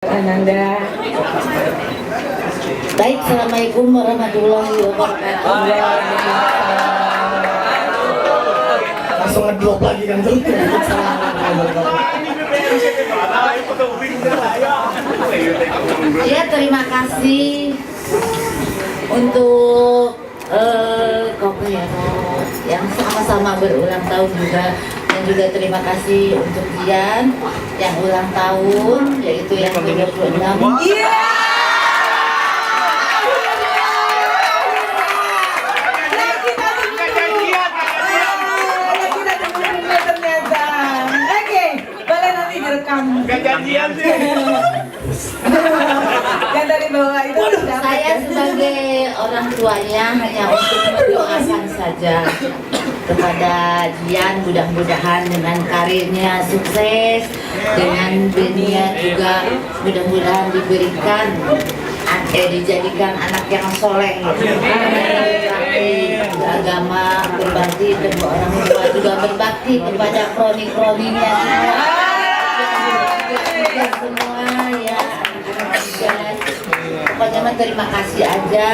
Ananda. Baik, assalamualaikum warahmatullahi wabarakatuh. Langsung ngedrop lagi kan tuh. Ya, terima kasih untuk yang sama-sama berulang tahun juga, dan juga terima kasih untuk Dian yang ulang tahun, yaitu yang ke-26. Gak janjian sih. Yang dari bawah itu Saya sebagai orang tuanya hanya untuk mendoakan saja kepada Dian, mudah-mudahan dengan karirnya sukses, dengan Benia juga mudah-mudahan dijadikan anak yang soleh, berbakti agama, berbakti kedua orang tua, juga berbakti kepada kroni-kroninya semua ya. Pokoknya terima kasih aja.